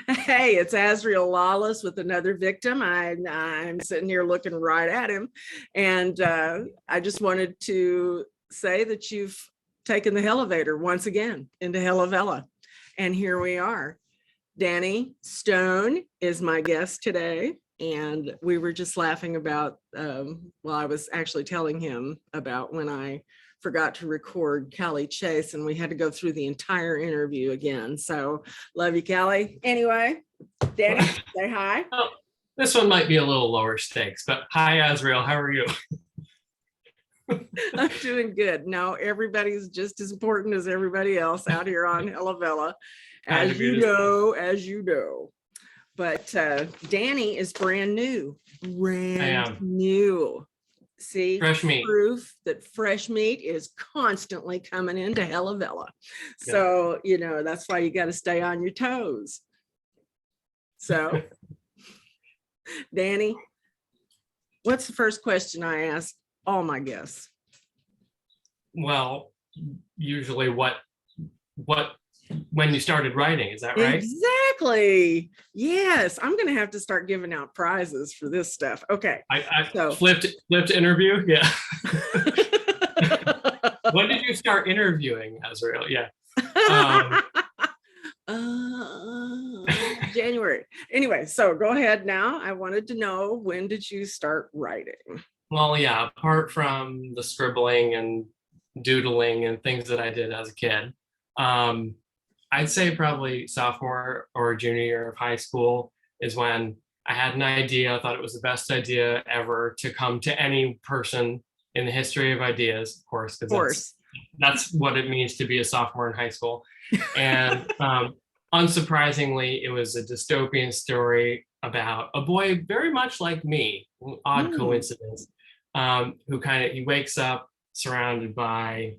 Hey, it's Azriel Lawless with another victim. I'm sitting here looking right at him. And I just wanted to say that you've taken the elevator once again into Hella Vella. And here we are. Danny Stone is my guest today. And we were just laughing about, well, I was actually telling him about when I forgot to record Callie Chase and we had to go through the entire interview again. So love you, Callie. Anyway, Danny, say hi. Oh, this one might be a little lower stakes, but hi, Azriel. How are you? I'm doing good. No, everybody's just as important as everybody else out here on Hella Vella, Kind as of you you to say. know, as you know. But Danny is brand new, I brand am new. See, fresh meat. proof that fresh meat is constantly coming into Hella Vella. Yep. So, that's why you got to stay on your toes. So, Danny, what's the first question I ask all my guests? Well, usually what when you started writing, is that right? Exactly. Yes, I'm going to have to start giving out prizes for this stuff. Okay. I So, flipped interview. Yeah. When did you start interviewing, Azriel? Yeah. Um, January. Anyway, so go ahead now. I wanted to know, when did you start writing? well, yeah, apart from the scribbling and doodling and things that I did as a kid, um, I'd say probably sophomore or junior year of high school is when I had an idea. I thought it was the best idea ever to come to any person in the history of ideas, of course, Of because course. that's what it means to be a sophomore in high school. And unsurprisingly, it was a dystopian story about a boy very much like me, odd Hmm. coincidence, who he wakes up surrounded by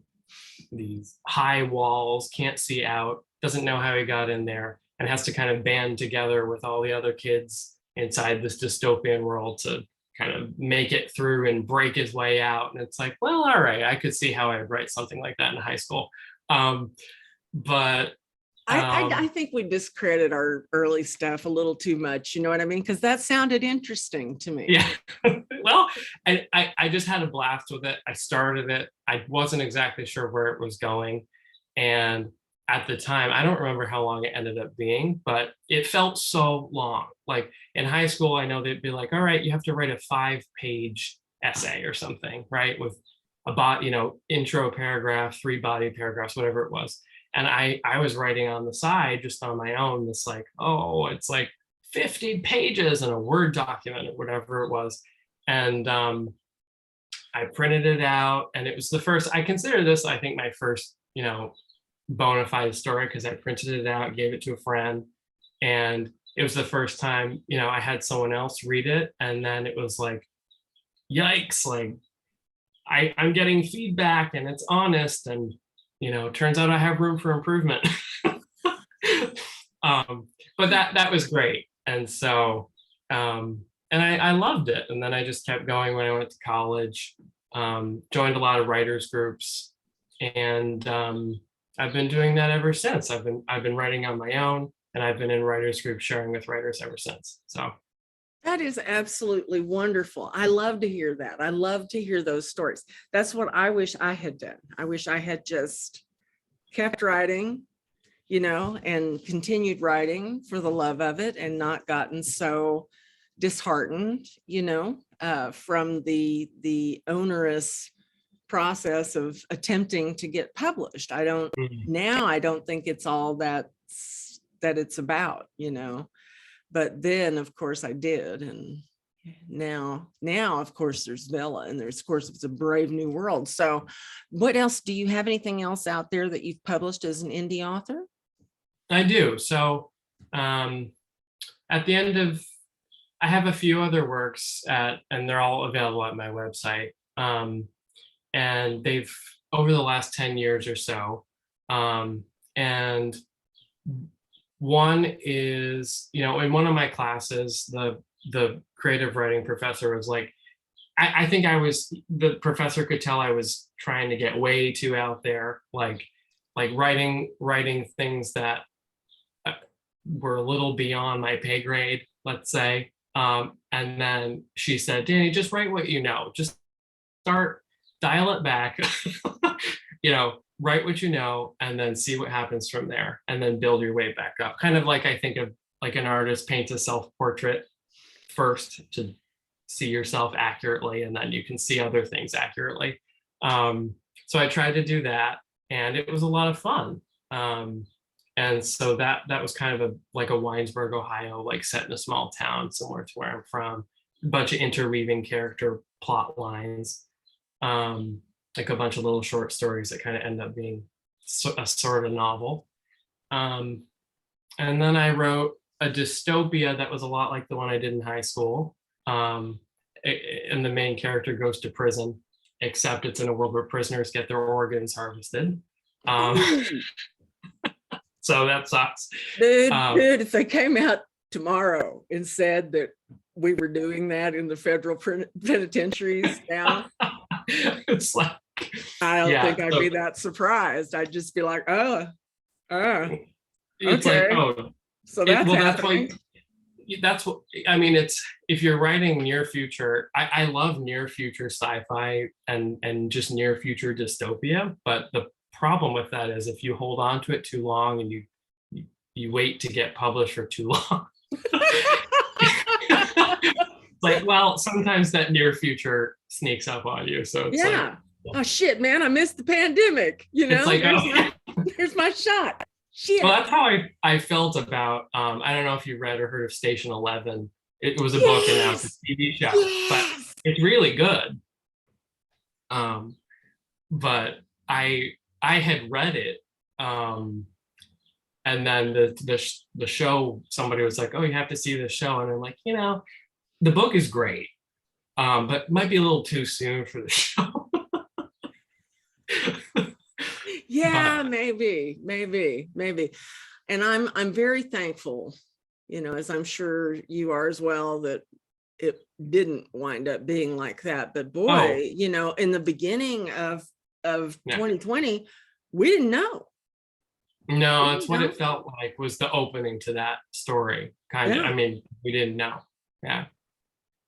these high walls, can't see out, doesn't know how he got in there, and has to kind of band together with all the other kids inside this dystopian world to kind of make it through and break his way out. And it's like, well, all right, I could see how I'd write something like that in high school. Um, but I think we discredit our early stuff a little too much. You know what I mean? Because that sounded interesting to me. yeah, well, I just had a blast with it. I started it. I wasn't exactly sure where it was going. And at the time, I don't remember how long it ended up being, but it felt so long. Like in high school, I know they'd be like, all right, you have to write a 5-page essay or something, right? With intro paragraph, 3 body paragraphs, whatever it was. And I was writing on the side just on my own, this like, oh, it's like 50 pages in a Word document or whatever it was. And I printed it out, and it was the first, I consider this, I think, my first, bona fide story, because I printed it out, gave it to a friend, and it was the first time, I had someone else read it. And then it was like, yikes, like I'm getting feedback and it's honest, and turns out I have room for improvement. But that was great. And so and I loved it. And then I just kept going when I went to college, joined a lot of writers groups, and I've been doing that ever since. I've been writing on my own, and I've been in writers groups sharing with writers ever since. So That is absolutely wonderful. I love to hear that. I love to hear those stories. That's what I wish I had done. I wish I had just kept writing, and continued writing for the love of it, and not gotten so disheartened, from the onerous process of attempting to get published. I don't think it's all that it's about, but then of course I did. And now of course there's Vella, and there's, of course, it's a brave new world. So what else, do you have anything else out there that you've published as an indie author? I do. So um, at the end of, I have a few other works and they're all available at my website. And they've, over the last 10 years or so. And one is, in one of my classes, the creative writing professor was like, I think the professor could tell I was trying to get way too out there, like writing things that were a little beyond my pay grade, let's say. And then she said, Danny, just write what you know. Just start, dial it back, write what you know, and then see what happens from there, and then build your way back up. Kind of like I think of like an artist paints a self-portrait first to see yourself accurately, and then you can see other things accurately. So I tried to do that, and it was a lot of fun. And so that was kind of like a Winesburg, Ohio, like set in a small town similar to where I'm from. A bunch of interweaving character plot lines, like a bunch of little short stories that kind of end up being a sort of novel. And then I wrote a dystopia that was a lot like the one I did in high school. And the main character goes to prison, except it's in a world where prisoners get their organs harvested. So that sucks. Dude, if they came out tomorrow and said that we were doing that in the federal penitentiaries now, it's like, I don't think I'd be that surprised. I'd just be like, it's okay. Like, so that's happening. That's what I mean. It's, if you're writing near future, I love near future sci-fi and just near future dystopia, but the problem with that is if you hold on to it too long and you wait to get published for too long. Like, well, sometimes that near future sneaks up on you. So it's like, oh shit, man, I missed the pandemic. It's like, there's my shot. Shit. Well, that's how I felt about, I don't know if you read or heard of Station 11. It was a book and now it's a TV show, but it's really good. But I had read it, and then the show, somebody was like, oh, you have to see the show. And I'm like, the book is great, but might be a little too soon for the show. Yeah, maybe. And I'm very thankful, as I'm sure you are as well, that it didn't wind up being like that. But boy, in the beginning of 2020, we didn't know. No, that's what it felt like, was the opening to that story. Kind of. I mean, we didn't know. Yeah.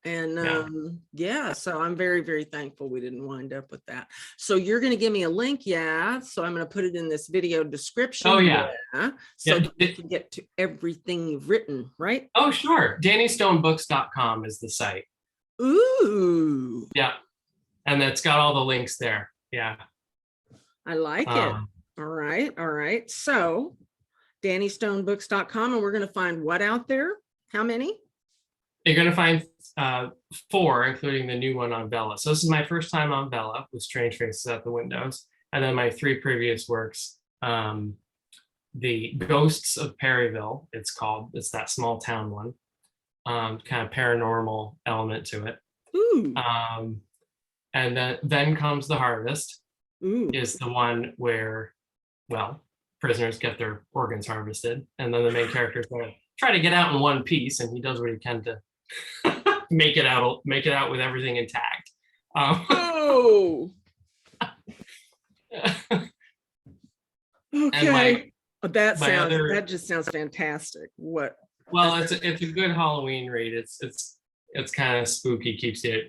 And so I'm very, very thankful we didn't wind up with that. So you're going to give me a link. So I'm going to put it in this video description. Oh, yeah. So you can get to everything you've written, right? Oh, sure. DannyStoneBooks.com is the site. Ooh. Yeah. And it's got all the links there. Yeah. I like it. All right. So DannyStoneBooks.com, and we're going to find what out there? How many? You're going to find 4, including the new one on Vella. So this is my first time on Vella with Strange Faces at the Windows. And then my 3 previous works, The Ghosts of Perryville, it's called. It's that small town one. Kind of paranormal element to it. Ooh. And then comes The Harvest. Ooh. Is the one where, prisoners get their organs harvested. And then the main character is going to try to get out in one piece, and he does what he can to make it out with everything intact. Okay. That just sounds fantastic. What? Well, it's a good Halloween read. It's kind of spooky, keeps it,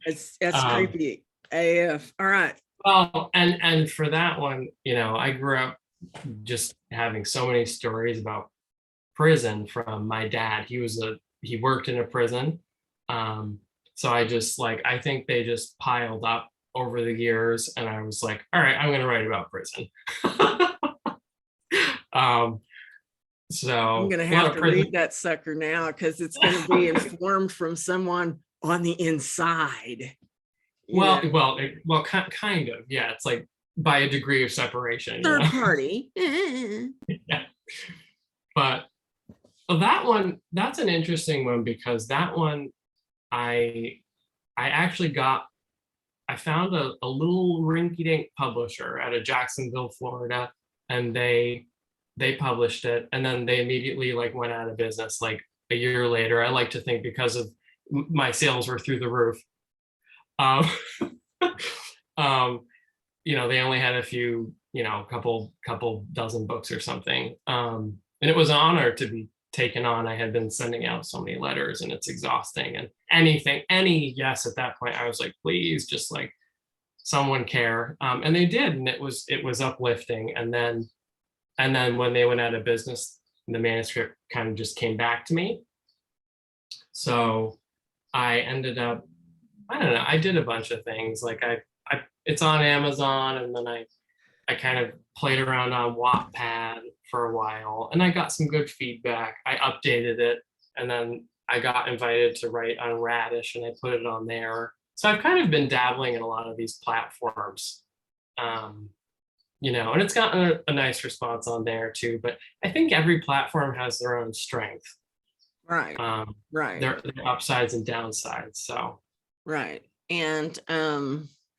It's creepy AF. All right. Well, and for that one, I grew up just having so many stories about prison from my dad. He worked in a prison. So I think they just piled up over the years, and I was like, all right, I'm going to write about prison. So I'm going to have to read that sucker now, because it's going to be informed from someone on the inside. Well, kind of. Yeah, it's like by a degree of separation. Third party. Yeah. But that one, that's an interesting one, because that one, I found a little rinky-dink publisher out of Jacksonville, Florida, and they published it, and then they immediately went out of business a year later. I like to think because of my sales were through the roof. They only had a few, couple dozen books or something. And it was an honor to be taken on. I had been sending out so many letters and it's exhausting, and any yes at that point, I was like, please just like someone care. And they did, and it was uplifting. And then when they went out of business, the manuscript kind of just came back to me. So I ended up, I don't know, I did a bunch of things. Like it's on Amazon, and then I kind of played around on Wattpad for a while, and I got some good feedback. I updated it, and then I got invited to write on Radish, and I put it on there. So I've kind of been dabbling in a lot of these platforms, and it's gotten a nice response on there too. But I think every platform has their own strength. Right. Right. Their upsides and downsides. So right. And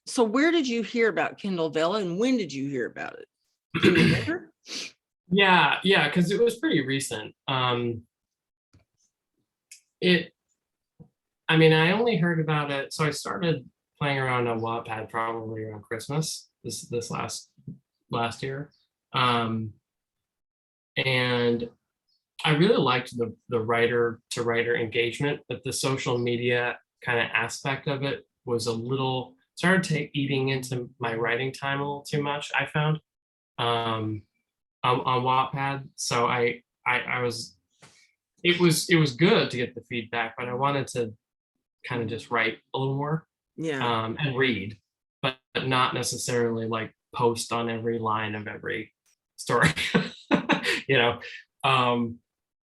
so where did you hear about Kindle Vella, and when did you hear about it? Can you remember? Yeah, because it was pretty recent. I only heard about it. So I started playing around on Wattpad probably around Christmas this last year. And I really liked the writer to writer engagement, but the social media kind of aspect of it was a little started eating into my writing time a little too much, I found, on Wattpad. So I was, it was good to get the feedback, but I wanted to kind of just write a little more, and read, but not necessarily like post on every line of every story. you know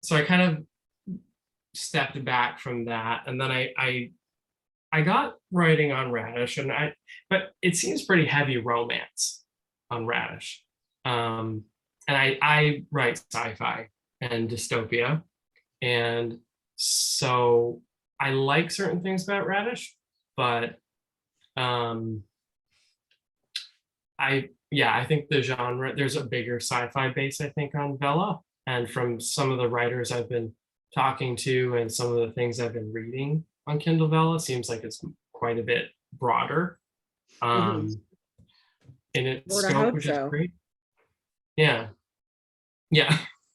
so I kind of stepped back from that, and then I got writing on Radish, but it seems pretty heavy romance on Radish, and I write sci-fi and dystopia, and so I like certain things about Radish, but I think the genre, there's a bigger sci-fi base, I think, on Vella. And from some of the writers I've been talking to and some of the things I've been reading on Kindle Vella, seems like it's quite a bit broader in its Lord, I scope, hope which so. is great. Yeah.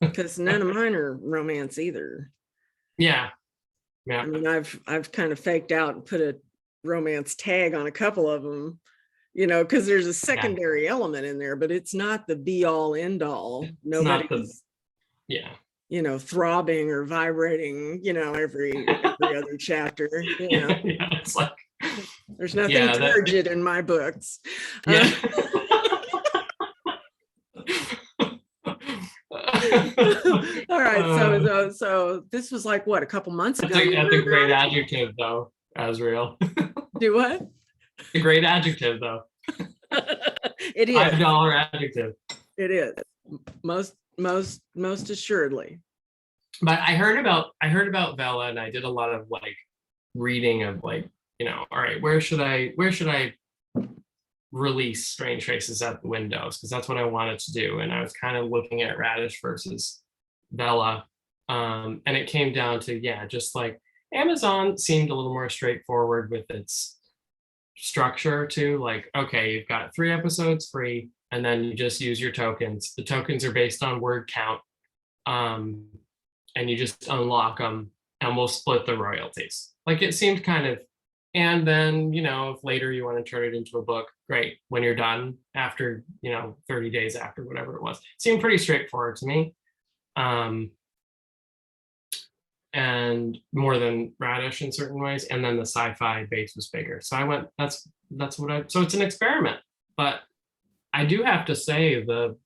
Because none of mine are romance either. Yeah. I mean, I've kind of faked out and put a romance tag on a couple of them, because there's a secondary element in there, but it's not the be all end all. Nobody's throbbing or vibrating, every other chapter. It's like there's nothing turgid in my books. All right, so this was like what, a couple months ago? That's a great adjective, though, Azrael. Do what? A great adjective, though. It is. $5 adjective. It is. Most assuredly. But I heard about Vella, and I did a lot of like reading of like, all right, where should I release Strange Traces at the windows, because that's what I wanted to do. And I was kind of looking at Radish versus Vella, and it came down to just like Amazon seemed a little more straightforward with its structure too. Like, okay, you've got 3 episodes free, and then you just use your tokens. The tokens are based on word count, and you just unlock them, and we'll split the royalties. Like, it seemed kind of. And then, if later you want to turn it into a book, great. When you're done after, 30 days after, whatever it was, seemed pretty straightforward to me. And more than Radish in certain ways. And then the sci-fi base was bigger. So I went, so it's an experiment. But I do have to say the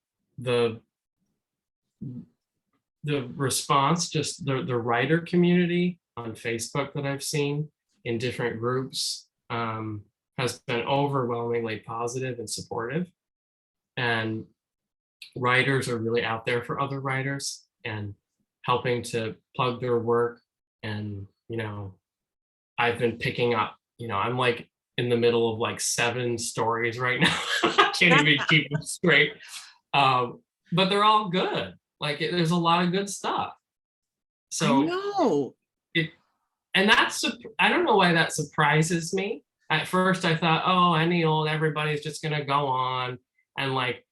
response, just the writer community on Facebook that I've seen in different groups, has been overwhelmingly positive and supportive. And writers are really out there for other writers and helping to plug their work. And, I've been picking up, I'm like in the middle of like 7 stories right now. I can't even keep them straight. But they're all good. Like, there's a lot of good stuff. So I know. And I don't know why that surprises me. At first I thought, everybody's just gonna go on and like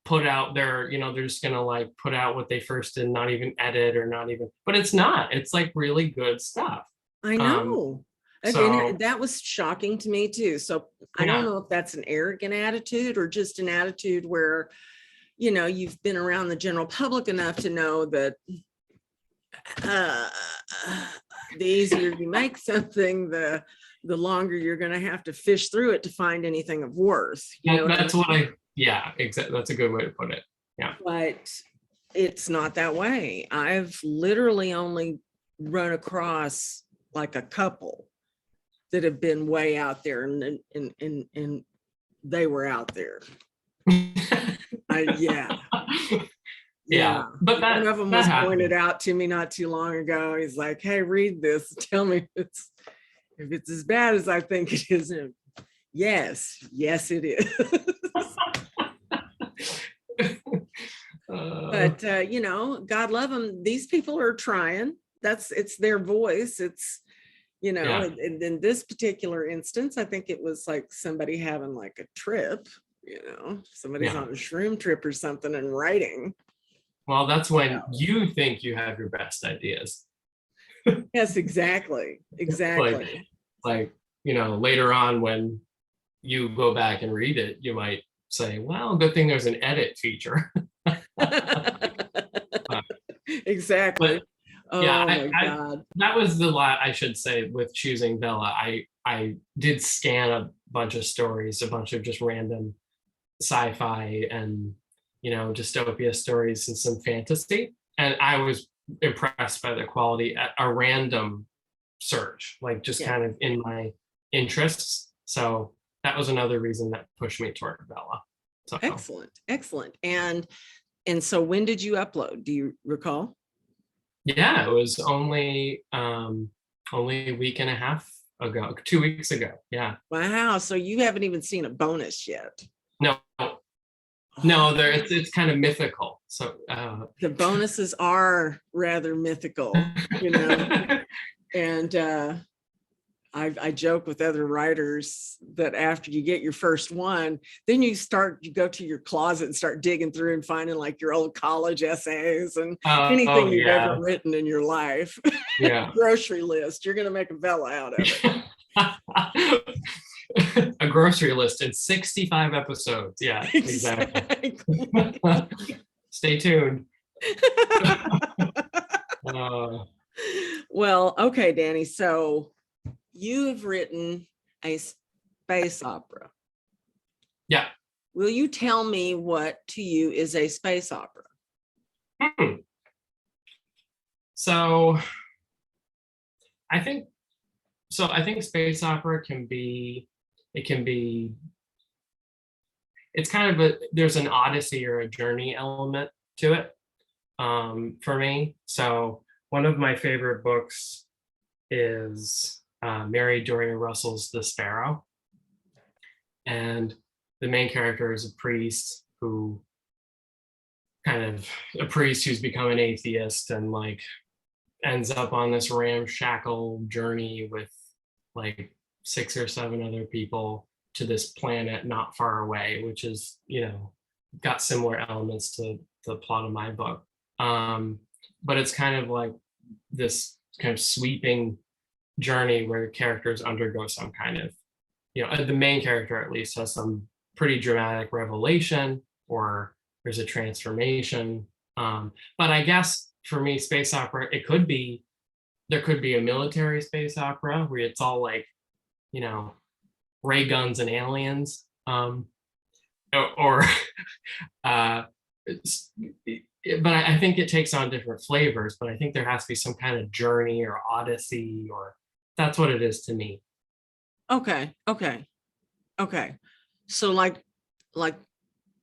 put out their, they're just gonna like put out what they first did, not even edit or not even, but it's not, it's like really good stuff. I Um, know. Again, so that was shocking to me too. So I don't yeah, know if that's an arrogant attitude or just an attitude where, you've been around the general public enough to know that uh, the easier you make something, the longer you're going to have to fish through it to find anything of worth. You know what I that's what mean? yeah, exactly. That's a good way to put it. Yeah. But it's not that way. I've literally only run across like a couple that have been way out there, and they were out there. Yeah. Yeah, but One of them that was pointed happens. out to me not too long ago. He's like, "Hey, read this. Tell me if it's as bad as I think it is." And yes, it is. But God love them. These people are trying. It's their voice. It's yeah, and in this particular instance, I think it was like somebody having like a trip. Somebody's yeah. on a shroom trip or something and writing. Well, that's when you think you have your best ideas. Yes, exactly. Like, Exactly. later on when you go back and read it, you might say, well, good thing there's an edit feature. Uh, Exactly. but yeah, Oh my I God. that was the lot I should say with choosing Bella. I did scan a bunch of stories, a bunch of just random sci-fi and dystopia stories and some fantasy, and I was impressed by the quality at a random search, like just Yeah. kind of in my interests. So that was another reason that pushed me toward Bella. So Excellent. Excellent. And so when did you upload? Do you recall? yeah, it was only a week and a half ago, 2 weeks ago. Yeah. Wow. So you haven't even seen a bonus yet. No, Oh, no, there it's kind of mythical. So the bonuses are rather mythical, and I joke with other writers that after you get your first one, then you go to your closet and start digging through and finding like your old college essays and oh anything you've yeah, ever written in your life. yeah. Grocery list. You're going to make a Vella out of A grocery list in 65 episodes. Yeah, it. exactly. Exactly. Stay tuned. Uh, Well, okay, Danny. So you have written a space opera. yeah. Will you tell me what to you is a space opera? Hmm. So I think space opera can be, it's kind of there's an odyssey or a journey element to it, for me. So one of my favorite books is Mary Doria Russell's The Sparrow. And the main character is a priest who's become an atheist and like ends up on this ramshackle journey with like 6 or 7 other people to this planet not far away, which is, got similar elements to the plot of my book. But it's kind of like this kind of sweeping journey where characters undergo some kind of, the main character at least has some pretty dramatic revelation or there's a transformation. But I guess for me, space opera, there could be a military space opera where it's all like, ray guns and aliens, or uh, but I think it takes on different flavors. But I think there has to be some kind of journey or odyssey, or that's what it is to me. Okay. So like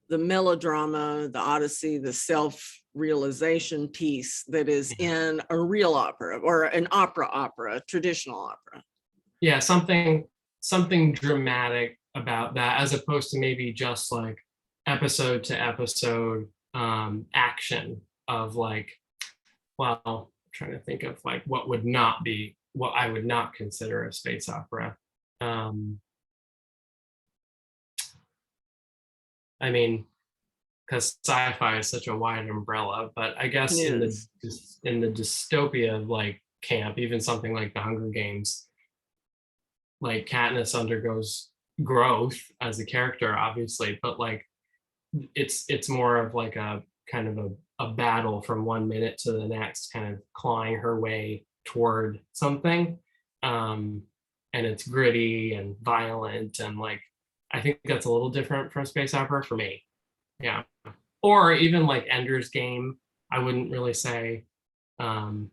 the melodrama, the odyssey, the self-realization piece that is in a real opera or an opera, traditional opera. Yeah, something dramatic about that, as opposed to maybe just like episode to episode action of like, well, I'm trying to think of like what I would not consider a space opera. I mean, because sci-fi is such a wide umbrella, but I It guess is. in the dystopia like camp, even something like the Hunger Games, like Katniss undergoes growth as a character, obviously, but like it's more of like a kind of a battle from one minute to the next, kind of clawing her way toward something. Um, and it's gritty and violent, and like I think that's a little different from space opera for me. Yeah. Or even like Ender's Game, I wouldn't really say um,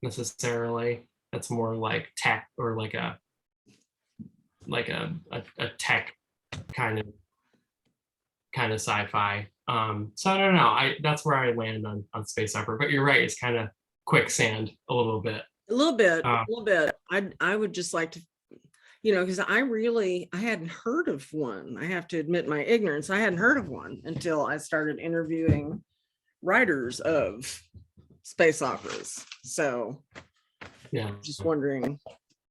necessarily. That's more like tech, or like a tech kind of sci-fi. So I don't know. I That's where I land on space opera. But you're right, it's kind of quicksand a little bit. A little bit, a Uh, little bit. I would just like to, because I hadn't heard of one. I have to admit my ignorance. I hadn't heard of one until I started interviewing writers of space operas. So yeah, just wondering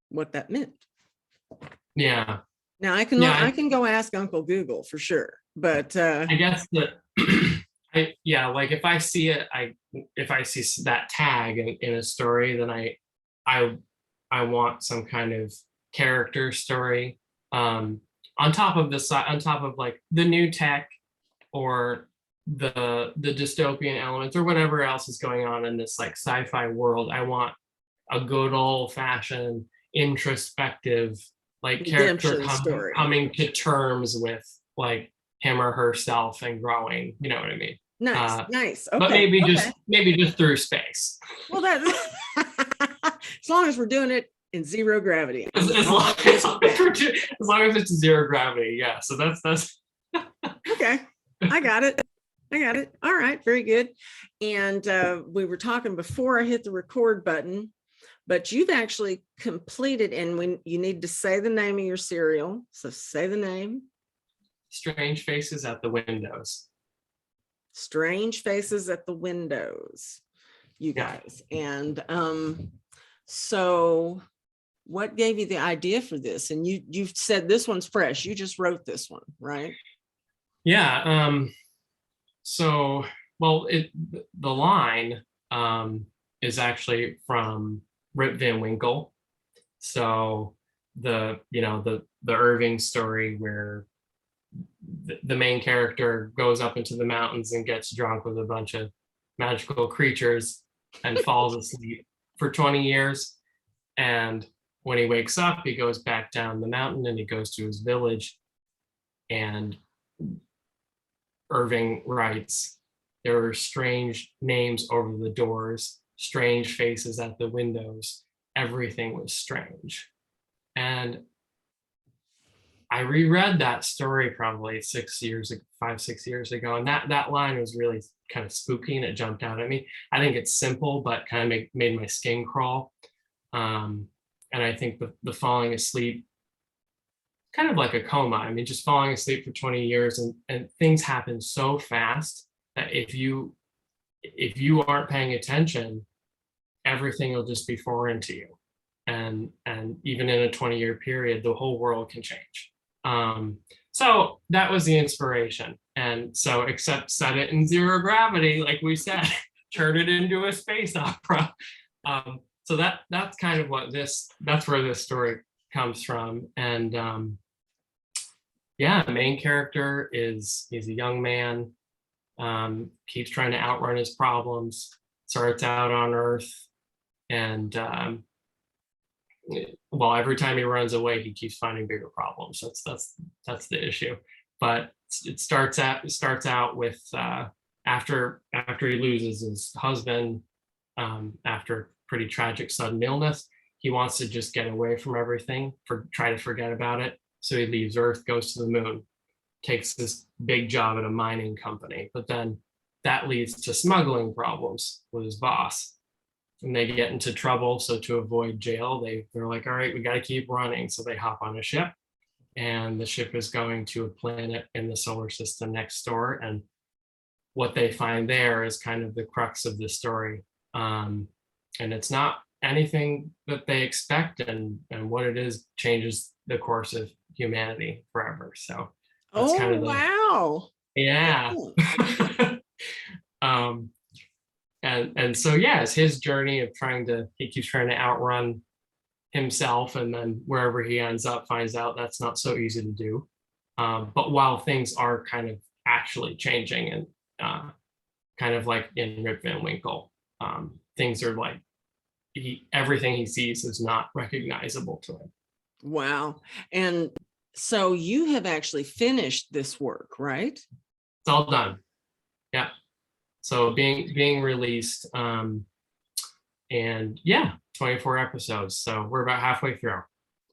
what that meant. yeah, Now yeah. I can go ask Uncle Google for sure, but I guess that yeah, like if I see it, if I see that tag in a story, then I I want some kind of character story on top of on top of like the new tech, or the dystopian elements, or whatever else is going on in this like sci-fi world. I want a good old fashioned introspective like character redemption story. coming to terms with like him or herself and growing, you know what I mean? Nice, uh nice. but Okay, okay. maybe just through space. Well, that as long as we're doing it in zero gravity, I'm as, all long, good with that. as long as it's zero gravity, yeah. So that's Okay, I got it. I got it. All right, very good. And we were talking before I hit the record button, but you've actually completed, and when you need to say the name of your serial, so say the name. Strange Faces at the Windows. Strange Faces at the Windows, you Yeah. guys. And so what gave you the idea for this? And you've said this one's fresh. You just wrote this one, right? Yeah. So, well, the line is actually from Rip Van Winkle. So the Irving story where the main character goes up into the mountains and gets drunk with a bunch of magical creatures and falls asleep for 20 years. And when he wakes up, he goes back down the mountain and he goes to his village. And Irving writes, there were strange names over the doors, strange faces at the windows. Everything was strange. And I reread that story probably 6 years, 5, 6 years ago, and that line was really kind of spooky, and it jumped out at me. I think it's simple, but kind of made my skin crawl. And I think the falling asleep, kind of like a coma. I mean, just falling asleep for 20 years, and things happen so fast that if you aren't paying attention, everything will just be foreign to you. And even in a 20-year period, the whole world can change. So that was the inspiration. And so, except set it in zero gravity, like we said, turn it into a space opera. So that's kind of that's where this story comes from. And yeah, the main character he's a young man, keeps trying to outrun his problems, starts out on Earth, and well, every time he runs away, he keeps finding bigger problems. That's the issue. But it starts out with after he loses his husband, after pretty tragic sudden illness, he wants to just get away from everything, try to forget about it. So he leaves Earth, goes to the moon, takes this big job at a mining company, but then that leads to smuggling problems with his boss, and they get into trouble. So to avoid jail, they're like, all right, we got to keep running. So they hop on a ship, and the ship is going to a planet in the solar system next door. And what they find there is kind of the crux of the story. And it's not anything that they expect, and what it is changes the course of humanity forever. So that's kind Oh, of wow. Yeah. um, and so yeah, it's his journey of he keeps trying to outrun himself, and then wherever he ends up finds out that's not so easy to do. But while things are kind of actually changing, and kind of like in Rip Van Winkle, things are like everything he sees is not recognizable to him. Wow. And so you have actually finished this work, right? It's all done. Yeah. So being released, and yeah, 24 episodes. So we're about halfway through.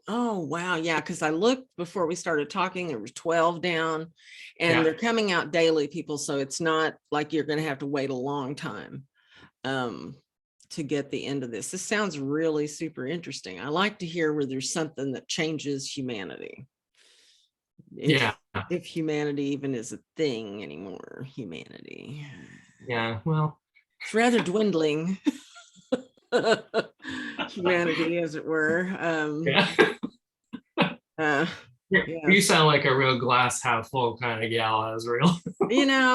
Oh, wow. Yeah. Because I looked before we started talking, there was 12 down, and Yeah. they're coming out daily, people. So it's not like you're going to have to wait a long time to get the end of this. This sounds really super interesting. I like to hear where there's something that changes humanity. Yeah. If humanity even is a thing anymore, humanity. Yeah. Well, It's rather dwindling. Humanity, as it were. yeah. Yeah. You sound like a real glass half full kind of gal, Israel.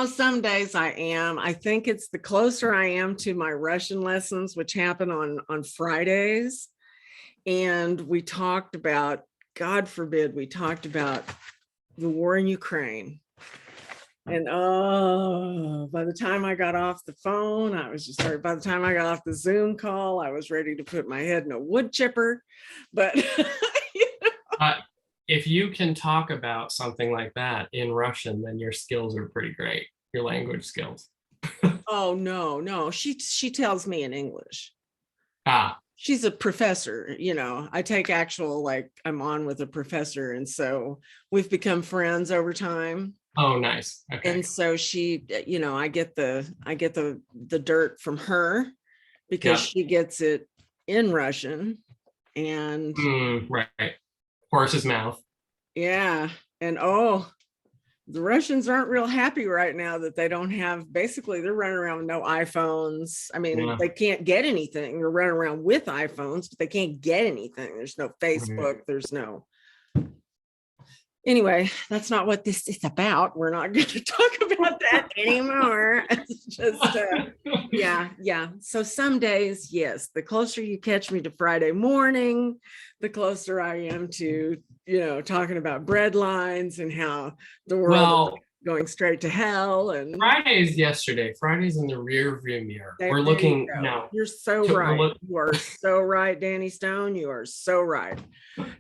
Some days I am. I think it's the closer I am to my Russian lessons, which happen on Fridays. And we talked about, God forbid, we talked about the war in Ukraine. And by the time I got off the phone, by the time I got off the Zoom call, I was ready to put my head in a wood chipper. But if you can talk about something like that in Russian, then your skills are pretty great, your language skills. Oh, no, she tells me in English. She's a professor, I take actual, like, I'm on with a professor, and so we've become friends over time. Oh, nice. Okay. And so she, I get the dirt from her because she gets it in Russian. And right. Horse's mouth. Yeah. And the Russians aren't real happy right now that they don't have, basically they're running around with no iPhones. I mean, they can't get anything. They're running around with iPhones, but they can't get anything. There's no Facebook. There's no. Anyway, that's not what this is about. We're not going to talk about that anymore. It's just, yeah. So some days, yes, the closer you catch me to Friday morning, the closer I am to, talking about bread lines and how the world is going straight to hell. And Friday's yesterday. Friday's in the rear view mirror. We're looking now. You're so right. You are so right, Danny Stone. You are so right.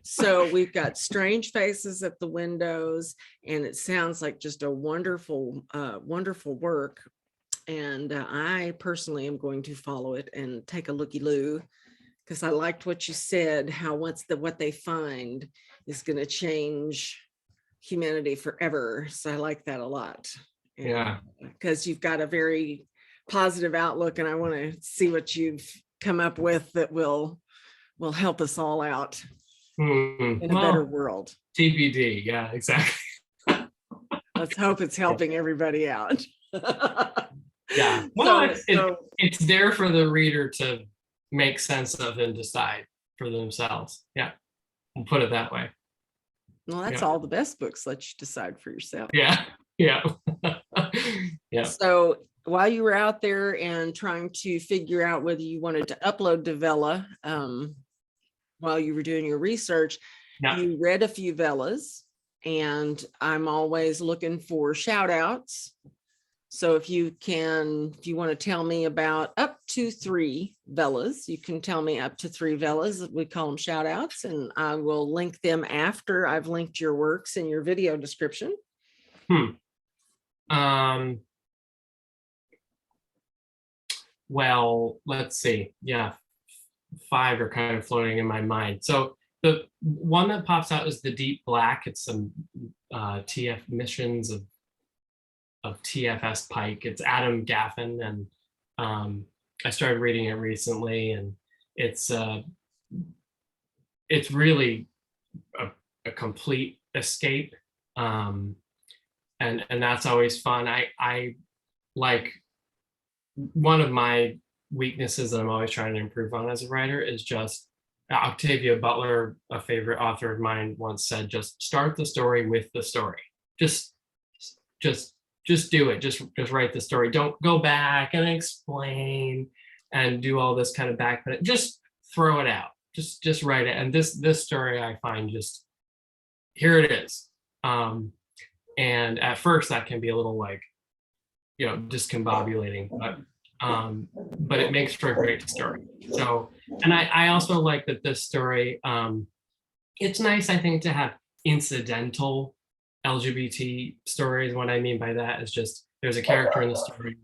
So we've got strange faces at the windows, and it sounds like just a wonderful, wonderful work. And I personally am going to follow it and take a looky-loo, because I liked what you said, how what they find is going to change humanity forever. So I like that a lot. And, because you've got a very positive outlook, and I want to see what you've come up with that will help us all out in a better world. TBD. Yeah, exactly. Let's hope it's helping everybody out. Yeah. Well, it's there for the reader to make sense of and decide for themselves. Yeah. We'll put it that way. Well, that's all the best books let you decide for yourself. Yeah. So while you were out there and trying to figure out whether you wanted to upload to Vella, while you were doing your research, you read a few Vellas, and I'm always looking for shout outs. So if you want to tell me about up to 3 Vellas, you can tell me up to 3 Vellas. We call them shout outs, and I will link them after I've linked your works in your video description. Well, let's see. Yeah. 5 are kind of floating in my mind. So the one that pops out is The Deep Black. It's some TF missions of TFS Pike. It's Adam Gaffen, and I started reading it recently, and it's really a complete escape, and that's always fun. I like, one of my weaknesses that I'm always trying to improve on as a writer is just, Octavia Butler, a favorite author of mine, once said, just start the story with the story. Just just do it. Just write the story. Don't go back and explain and do all this kind of back, but just throw it out. Just write it. And this story I find just, here it is. And at first that can be a little like, discombobulating, but it makes for a great story. So, and I also like that this story, it's nice, I think, to have incidental LGBT stories. What I mean by that is just there's a character in the story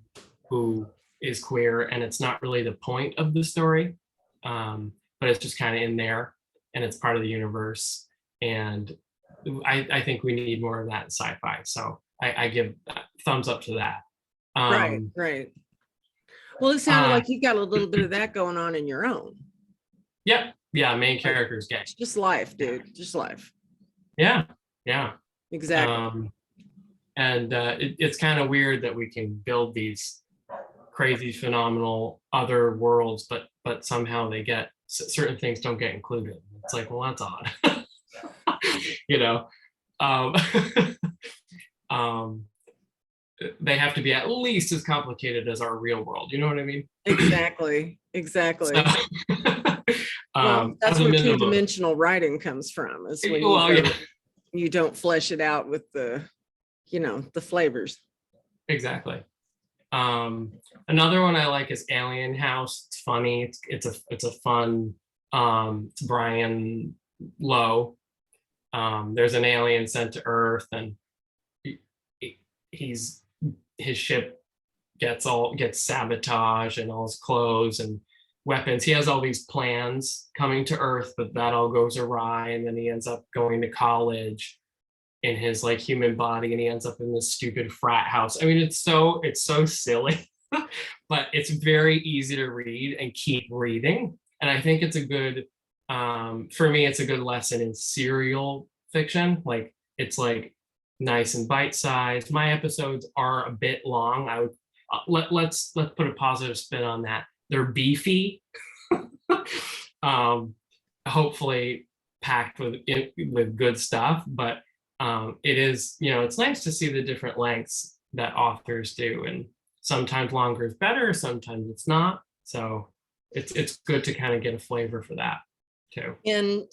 who is queer, and it's not really the point of the story, but it's just kind of in there, and it's part of the universe. And I think we need more of that in sci-fi. So I give thumbs up to that. Right. Well, it sounded like you got a little bit of that going on in your own. Yep. Yeah. Main character is gay. It's just life, dude. Just life. Yeah. Exactly. And it's kind of weird that we can build these crazy, phenomenal other worlds, but somehow they get certain things don't get included. It's like, well, that's odd. They have to be at least as complicated as our real world. You know what I mean? Exactly. So, that's where two-dimensional writing comes from. Is when you don't flesh it out with the flavors. Exactly. Another one I like is Alien House. It's funny. It's a fun. It's Brian Lowe. There's an alien sent to Earth, and his ship gets sabotaged, and all his clothes and weapons. He has all these plans coming to Earth, but that all goes awry, and then he ends up going to college in his like human body, and he ends up in this stupid frat house. I mean, it's so silly, but it's very easy to read and keep reading. And I think it's a good, for me, it's a good lesson in serial fiction. Like, it's like nice and bite-sized. My episodes are a bit long. I would let's put a positive spin on that. They're beefy, hopefully packed with good stuff, but it is, it's nice to see the different lengths that authors do, and sometimes longer is better, sometimes it's not. So it's good to kind of get a flavor for that too. In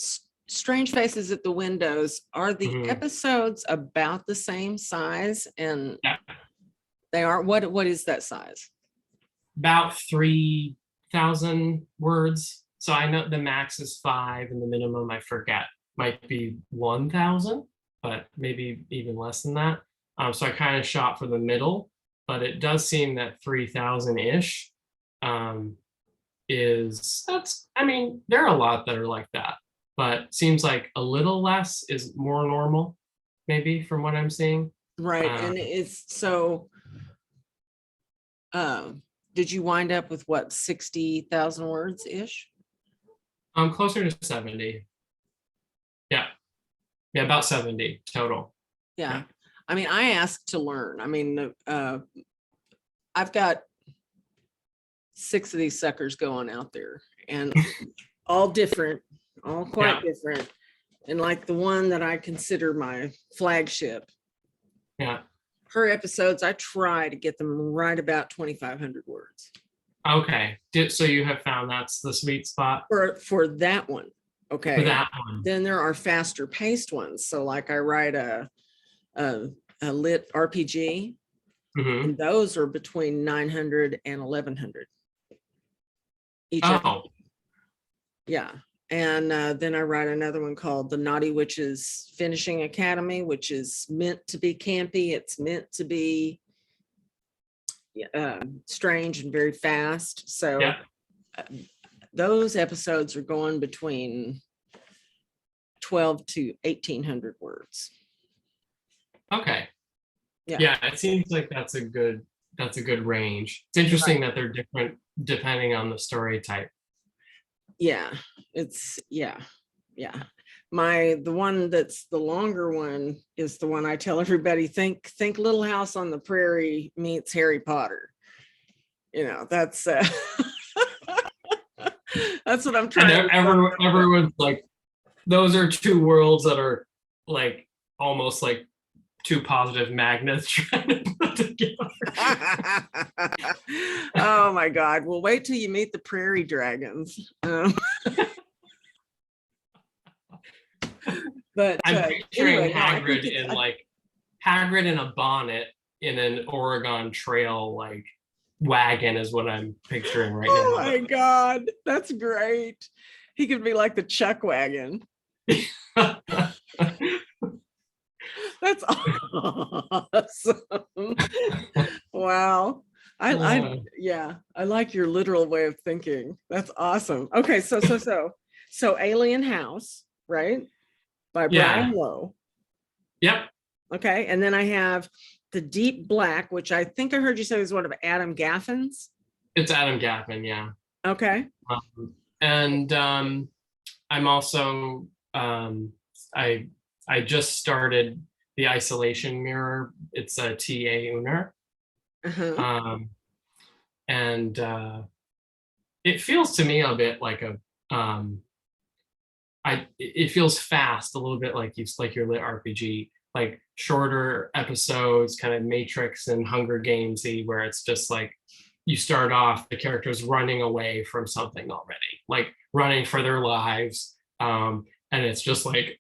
Strange Faces at the Windows, are the episodes about the same size? And they are, what is that size? About 3,000 words. So I know the max is 5 and the minimum, I forget, might be 1,000, but maybe even less than that. So I kind of shot for the middle, but it does seem that 3,000-ish there are a lot that are like that, but seems like a little less is more normal, maybe, from what I'm seeing. Right. And it's so, did you wind up with what, 60,000 words ish? I'm closer to 70. Yeah, about 70 total. Yeah. I mean, I asked to learn. I mean, I've got 6 of these suckers going out there, and all different, all quite different. And like the one that I consider my flagship, her episodes, I try to get them right about 2,500 words. Okay. So you have found that's the sweet spot? For that one. Okay. For that one. Then there are faster paced ones. So like I write a lit RPG, and those are between 900 and 1,100. Each episode. Yeah. And then I write another one called The Naughty Witches Finishing Academy, which is meant to be campy. It's meant to be strange and very fast. So those episodes are going between 12 to 1,800 words. Okay. Yeah, it seems like that's a good range. It's interesting that they're different depending on the story type. Yeah, it's the one that's the longer one is the one I tell everybody, think Little House on the Prairie meets Harry Potter. That's that's what I'm trying. And everyone's like, those are two worlds that are like almost like two positive magnets trying to put together. Oh my God. Well, wait till you meet the prairie dragons. But I'm picturing anyway, no, I think Hagrid it's, in like Hagrid in a bonnet in an Oregon Trail like wagon is what I'm picturing right oh now. my God, that's great. He could be like the Chuck wagon. That's awesome. Wow. Yeah, I like your literal way of thinking. That's awesome. Okay, so Alien House, right? By Yeah. Brian Lowe. Yep. Okay, and then I have The Deep Black, which I think I heard you say was one of Adam Gaffen's. It's Adam Gaffen, yeah. Okay. And I'm also I just started the Isolation Mirror. It's a TA Uner. And it feels to me a bit like a it feels fast, a little bit like your lit RPG, like shorter episodes, kind of Matrix and Hunger Gamesy, where it's just like you start off, the characters running away from something already, like running for their lives. And it's just like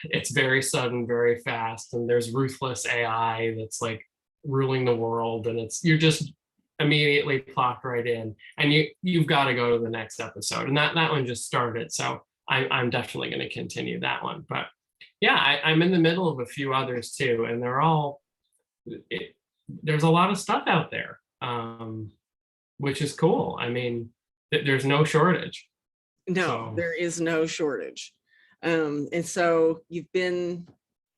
it's very sudden, very fast, and there's ruthless AI that's like ruling the world, and you're just immediately plopped right in, and you've got to go to the next episode, and that one just started, so I'm definitely going to continue that one. But yeah, I'm in the middle of a few others too, and they're all there's a lot of stuff out there, which is cool. I mean, there's no shortage. No, So there is no shortage. And so you've been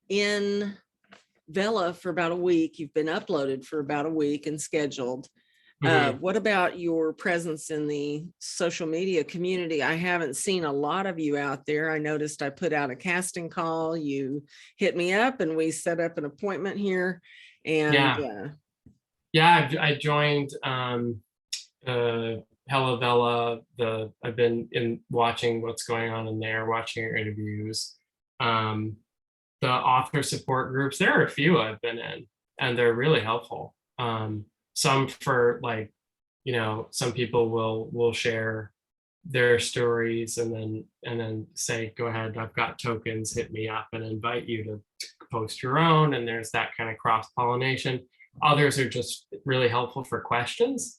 in Vella for about a week. You've been uploaded for about a week and scheduled. What about your presence in the social media community? I haven't seen a lot of you out there. I noticed I put out a casting call. You hit me up and we set up an appointment here. And I joined Hella Vella. I've been watching what's going on in there, watching your interviews. The author support groups, there are a few I've been in, and they're really helpful. Some for like, some people will share their stories and then say, go ahead, I've got tokens, hit me up, and invite you to post your own. And there's that kind of cross-pollination. Others are just really helpful for questions.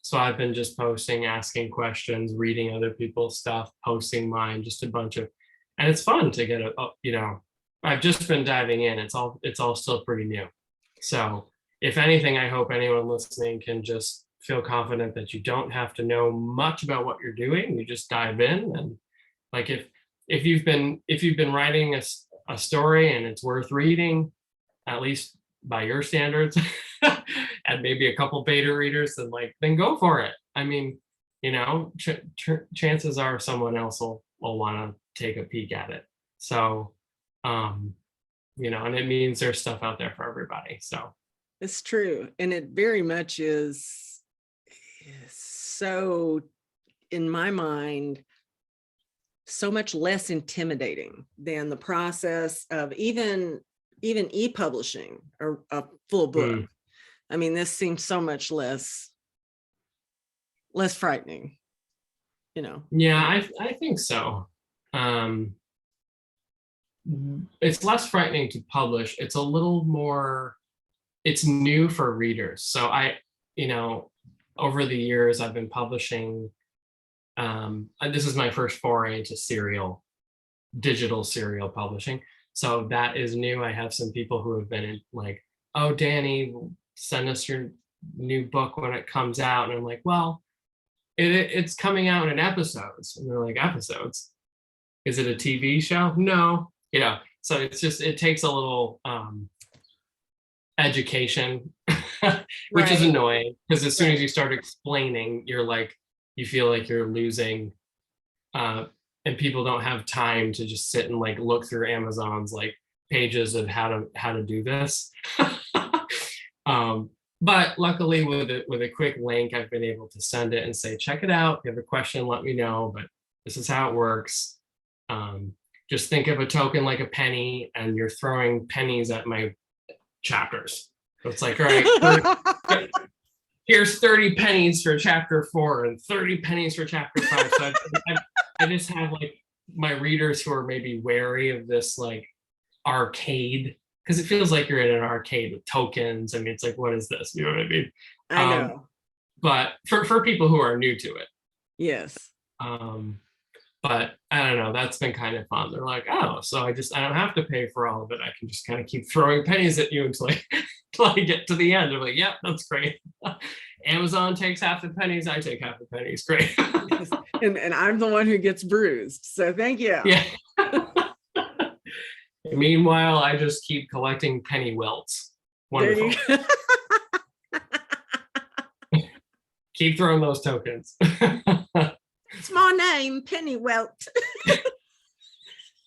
So I've been just posting, asking questions, reading other people's stuff, posting mine, just a bunch of, and it's fun to get I've just been diving in. It's all still pretty new. So if anything, I hope anyone listening can just feel confident that you don't have to know much about what you're doing. You just dive in, and like if you've been writing a story and it's worth reading, at least by your standards, and maybe a couple beta readers, then go for it. I mean, chances are someone else will want to take a peek at it. So, and it means there's stuff out there for everybody. So it's true. And it very much is so, in my mind, so much less intimidating than the process of even e-publishing a full book. I mean, this seems so much less frightening, Yeah, I think so. It's less frightening to publish. It's a little more, it's new for readers. So over the years I've been publishing, this is my first foray into digital serial publishing. So that is new. I have some people who have been in like, oh, Danny, send us your new book when it comes out. And I'm like, well, it's coming out in episodes. And they're like, episodes? Is it a TV show? No. So it takes a little education, which is annoying, because as soon as you start explaining, you feel like you're losing, and people don't have time to just sit and look through Amazon's pages of how to do this. But luckily with a quick link, I've been able to send it and say, check it out. If you have a question, let me know, but this is how it works. just think of a token like a penny, and you're throwing pennies at my chapters. So it's like, all right, here's 30 pennies for chapter 4 and 30 pennies for chapter 5. So I just have like my readers who are maybe wary of this like arcade, because it feels like you're in an arcade with tokens. I mean, it's like, what is this? You know what I mean? I know. But for people who are new to it. Yes. But I don't know, that's been kind of fun. They're like, oh, so I don't have to pay for all of it. I can just kind of keep throwing pennies at you until I get to the end. They're like, yep, that's great. Amazon takes half the pennies, I take half the pennies. Great. and I'm the one who gets bruised. So thank you. Yeah. Meanwhile, I just keep collecting penny welts. Wonderful. Keep throwing those tokens. It's my name, Penny Welt.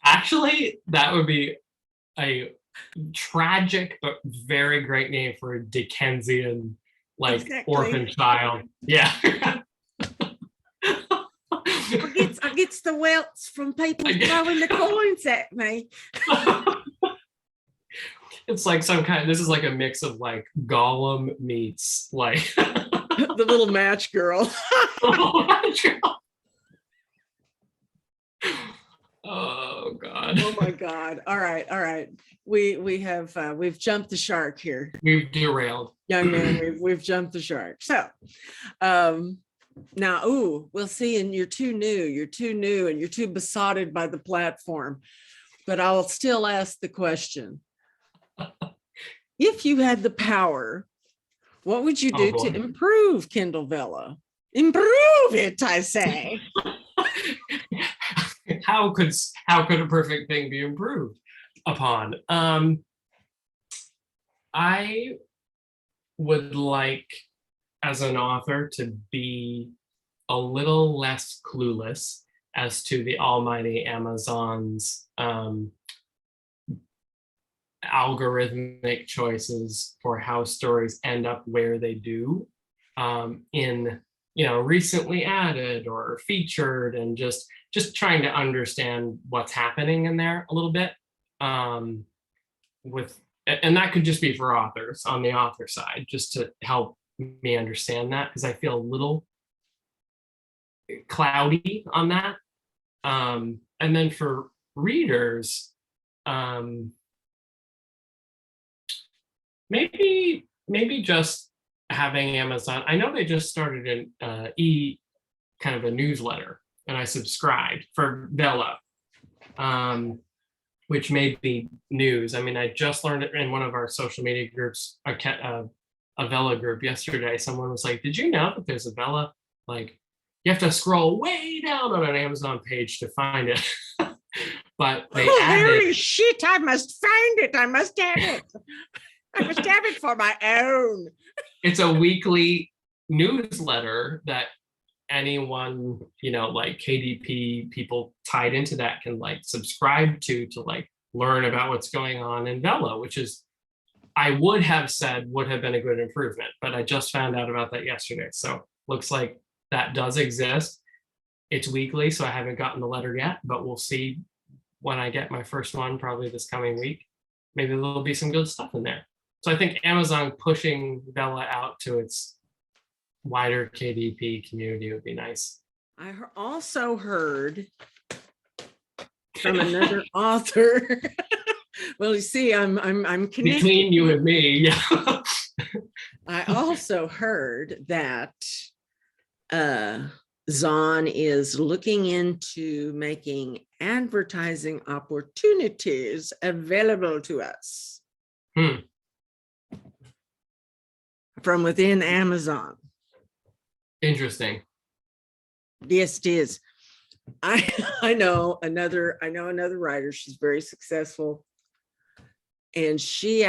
Actually, that would be a tragic but very great name for a Dickensian like orphan child. Yeah. I gets the welts from people throwing the coins at me. It's like this is like a mix of like Gollum meets like the little match girl. Oh God. Oh my God. All right. We've jumped the shark here. We've derailed. Young man, we've jumped the shark. So now, we'll see, and you're too new and you're too besotted by the platform. But I'll still ask the question. If you had the power, what would you do to improve Kindle Vella? Improve it, I say. How could a perfect thing be improved upon? I would like, as an author, to be a little less clueless as to the almighty Amazon's algorithmic choices for how stories end up where they do, in recently added or featured, and just trying to understand what's happening in there a little bit, and that could just be for authors on the author side, just to help me understand that, because I feel a little cloudy on that. And then for readers, maybe just having Amazon. I know they just started an kind of a newsletter, and I subscribed for Vella, which made the news. I mean, I just learned it in one of our social media groups, a Vella group yesterday. Someone was like, did you know that there's a Vella? Like, you have to scroll way down on an Amazon page to find it. But they holy shit, I must find it. I must have it. I must have it for my own. It's a weekly newsletter that anyone, like KDP people tied into that can like subscribe to like learn about what's going on in Vella, which is, I would have said would have been a good improvement, but I just found out about that yesterday. So looks like that does exist. It's weekly, so I haven't gotten the letter yet, but we'll see when I get my first one, probably this coming week. Maybe there'll be some good stuff in there. So I think Amazon pushing Vella out to its wider KDP community would be nice. I also heard from another author. Well, you see, I'm connected. Between you and me, yeah. I also heard that Zahn is looking into making advertising opportunities available to us from within Amazon. Interesting. Yes, it is. I know another writer. She's very successful, and she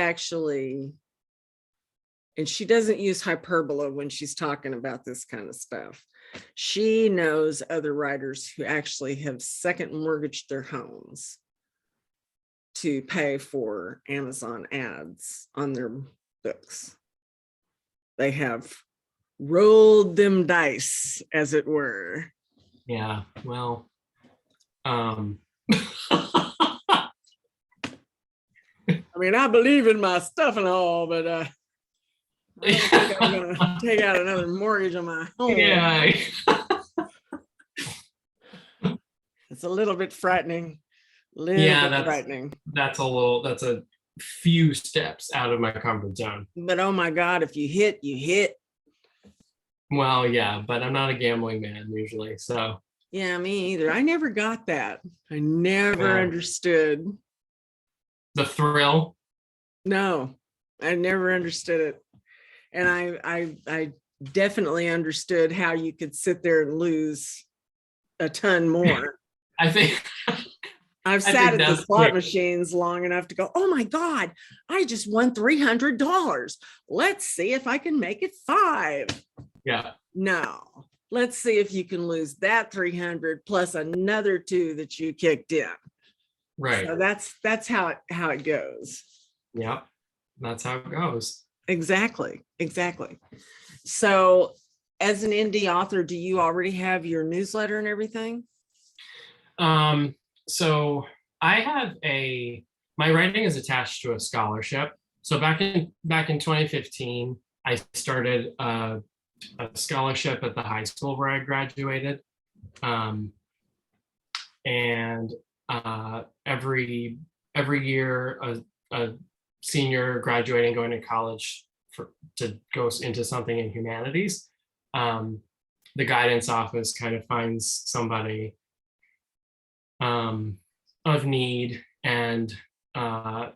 doesn't use hyperbole when she's talking about this kind of stuff. She knows other writers who actually have second mortgaged their homes to pay for Amazon ads on their books. They have rolled them dice, as it were. Yeah, well, I mean, I believe in my stuff and all, but I don't think I'm gonna take out another mortgage on my home. Yeah. It's a little bit frightening. Yeah, that's a few steps out of my comfort zone. But oh my God, if you hit, you hit. Well, yeah, but I'm not a gambling man usually, so. Yeah, me either. I never got that. I never understood. The thrill. No, I never understood it. And I definitely understood how you could sit there and lose a ton more. I think I've sat at the slot machines long enough to go, oh my God, I just won $300. Let's see if I can make it 5. Yeah. No, let's see if you can lose that 300 plus another 2 that you kicked in. Right. So that's how it goes. Yeah, that's how it goes. Exactly. So as an indie author, do you already have your newsletter and everything? So I have my writing is attached to a scholarship. So back in 2015, I started a scholarship at the high school where I graduated. And every year, a senior graduating, going to college to go into something in humanities, the guidance office kind of finds somebody of need, and I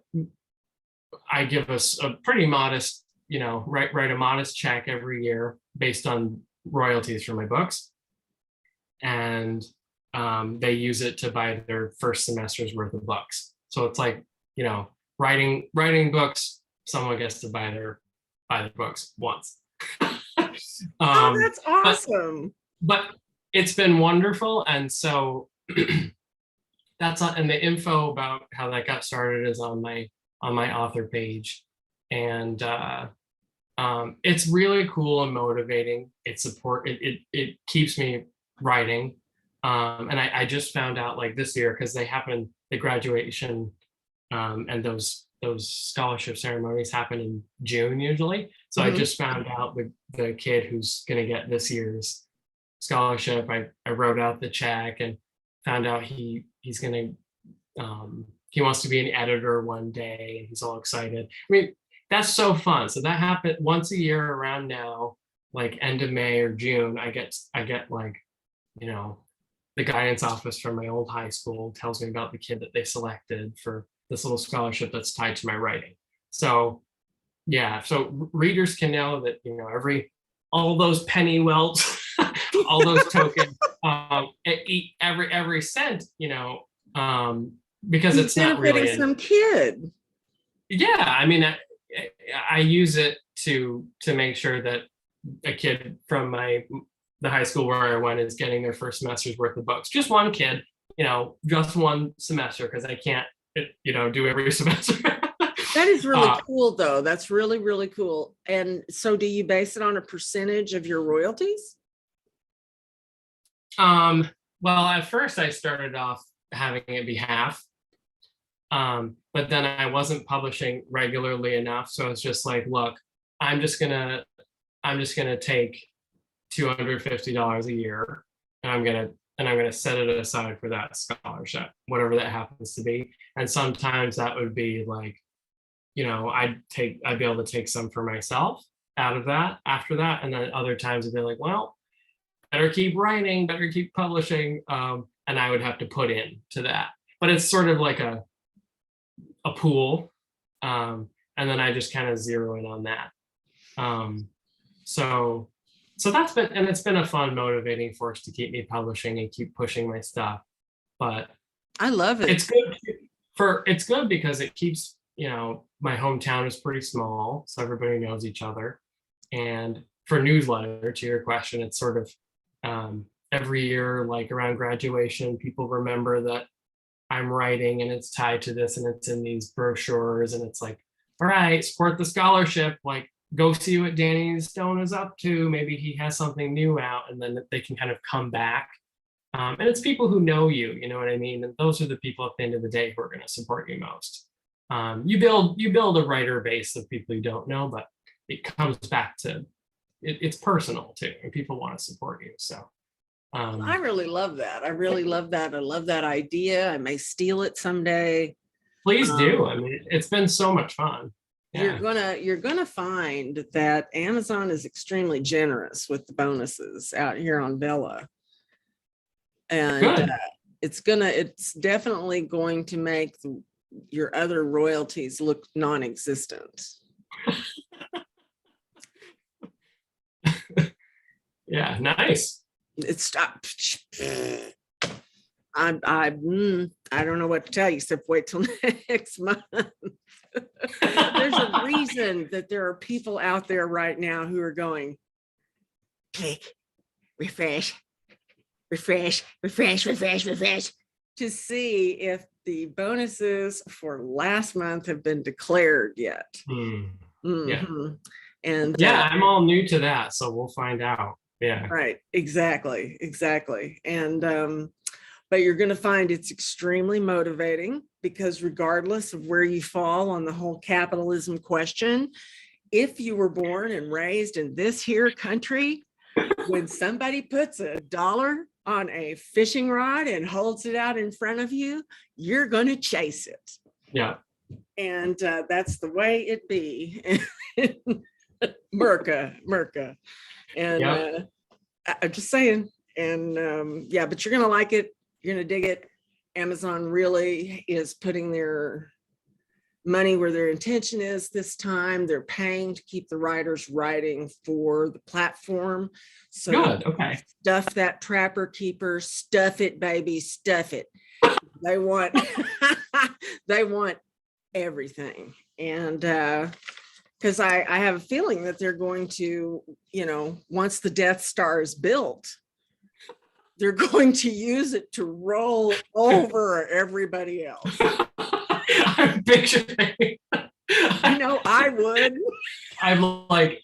give us a pretty modest, write a modest check every year based on royalties for my books, and they use it to buy their first semester's worth of books. So it's like, writing books, someone gets to buy their books once. Oh, that's awesome. But it's been wonderful, and so and the info about how that got started is on my author page, and it's really cool and motivating. It keeps me writing, and I just found out, like, this year, because the graduation and those scholarship ceremonies happen in June usually. So I just found out the kid who's going to get this year's scholarship. I wrote out the check and found out he's going to he wants to be an editor one day, and he's all excited. I mean, that's so fun. So that happened once a year around now, like end of May or June. I get like, the guidance office from my old high school tells me about the kid that they selected for this little scholarship that's tied to my writing. So yeah, so readers can know that, all those penny welts, all those tokens, every cent, because it's not really some kid. Yeah, I mean, I use it to make sure that a kid from the high school where I went is getting their first semester's worth of books. Just one kid, just one semester, because I can't, do every semester. That is really cool, though. That's really, really cool. And so do you base it on a percentage of your royalties? Well, at first I started off having it be half. But then I wasn't publishing regularly enough. So it's just like, look, I'm just gonna take $250 a year, and I'm gonna set it aside for that scholarship, whatever that happens to be. And sometimes that would be like, I'd be able to take some for myself out of that after that. And then other times it'd be like, well, better keep writing, better keep publishing. And I would have to put in to that. But it's sort of like a pool. And then I just kind of zero in on that. So that's been, and it's been a fun, motivating force to keep me publishing and keep pushing my stuff. But I love it. It's good because it keeps, my hometown is pretty small, so everybody knows each other. And for newsletter, to your question, it's sort of every year, like around graduation, people remember that I'm writing and it's tied to this and it's in these brochures, and it's like, all right, support the scholarship, like go see what Danny Stone is up to. Maybe he has something new out, and then they can kind of come back And it's people who know you, you know what I mean? And those are the people at the end of the day who are going to support you most. You build a writer base of people you don't know, but it comes back to it's personal too, and people want to support you. So I really love that. I really love that. I love that idea. I may steal it someday. please do. I mean, it's been so much fun. You're Yeah. gonna find that Amazon is extremely generous with the bonuses out here on Vella. And Good. it's definitely going to make your other royalties look non-existent. Yeah, nice. It's stop. I don't know what to tell you, except wait till next month. There's a reason that there are people out there right now who are going, click, refresh, refresh, refresh, refresh, refresh, to see if the bonuses for last month have been declared yet. Yeah. And Yeah, I'm all new to that, so we'll find out. Yeah. right, exactly. And but you're going to find it's extremely motivating, because regardless of where you fall on the whole capitalism question, if you were born and raised in this here country, when somebody puts $1 on a fishing rod and holds it out in front of you, you're going to chase it. Yeah. And that's the way it be. Merca. And Yep. I'm just saying. And yeah, but you're going to like it. You're going to dig it. Amazon really is putting their money where their intention is this time. They're paying to keep the writers writing for the platform. So Good. Okay. stuff that trapper keeper, stuff it, baby, stuff it. They want they want everything. And because I have a feeling that they're going to, once the Death Star is built, they're going to use it to roll over everybody else. I'm picturing. I would. I'm like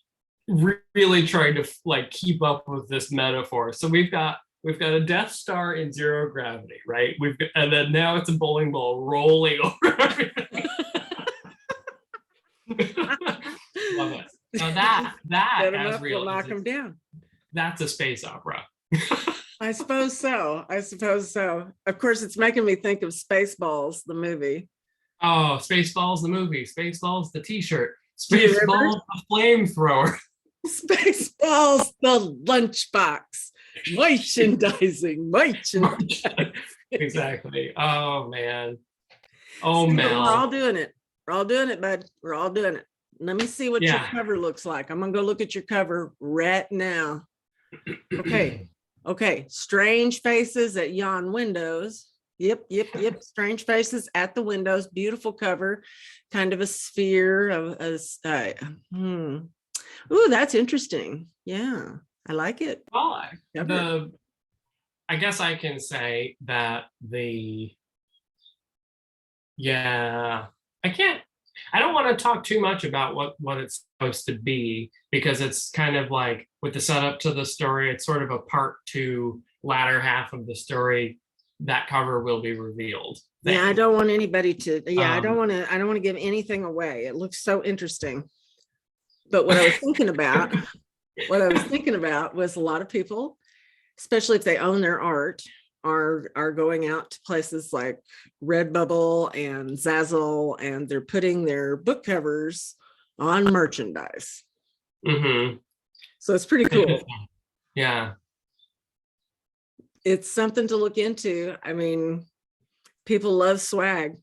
really trying to like keep up with this metaphor. So we've got a Death Star in zero gravity, right? And then now it's a bowling ball rolling over everything. Love it. So that Set 'em as up, real we'll knock as them down. that's a space opera. I suppose so. Of course, it's making me think of Spaceballs, the movie. Oh, Spaceballs the movie, Spaceballs the t-shirt, Do you remember? Spaceballs the flamethrower. Spaceballs, the lunchbox. Merchandising. Exactly. Oh man. Oh See, Mel. we're all doing it. We're all doing it, bud. We're all doing it. Let me see what your cover looks like. I'm gonna go look at your cover right now. Okay. Strange faces at yon windows. Yep. Strange faces at the windows. Beautiful cover. Kind of a sphere of Ooh, that's interesting. Yeah, I like it. Well, I guess I can say that I don't want to talk too much about what it's supposed to be, because it's kind of like with the setup to the story, it's sort of a part two, latter half of the story. That cover will be revealed. Yeah, I don't want anybody to. Yeah, I don't want to give anything away. It looks so interesting. But what I was thinking about, was a lot of people, especially if they own their art, are going out to places like Redbubble and Zazzle, and they're putting their book covers on merchandise. Mm-hmm. So it's pretty cool. Yeah. It's something to look into. I mean, people love swag.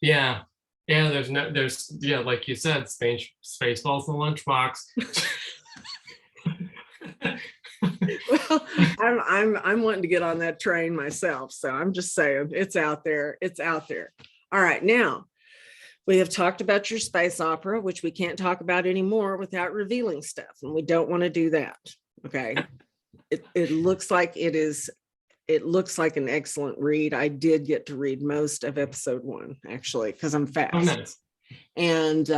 Yeah. There's like you said, Spaceballs in the lunchbox. Well, I'm wanting to get on that train myself. So I'm just saying, it's out there. All right. Now we have talked about your space opera, which we can't talk about anymore without revealing stuff. And we don't want to do that. Okay. It looks like an excellent read. I did get to read most of episode 1, actually, because I'm fast. Oh, nice. And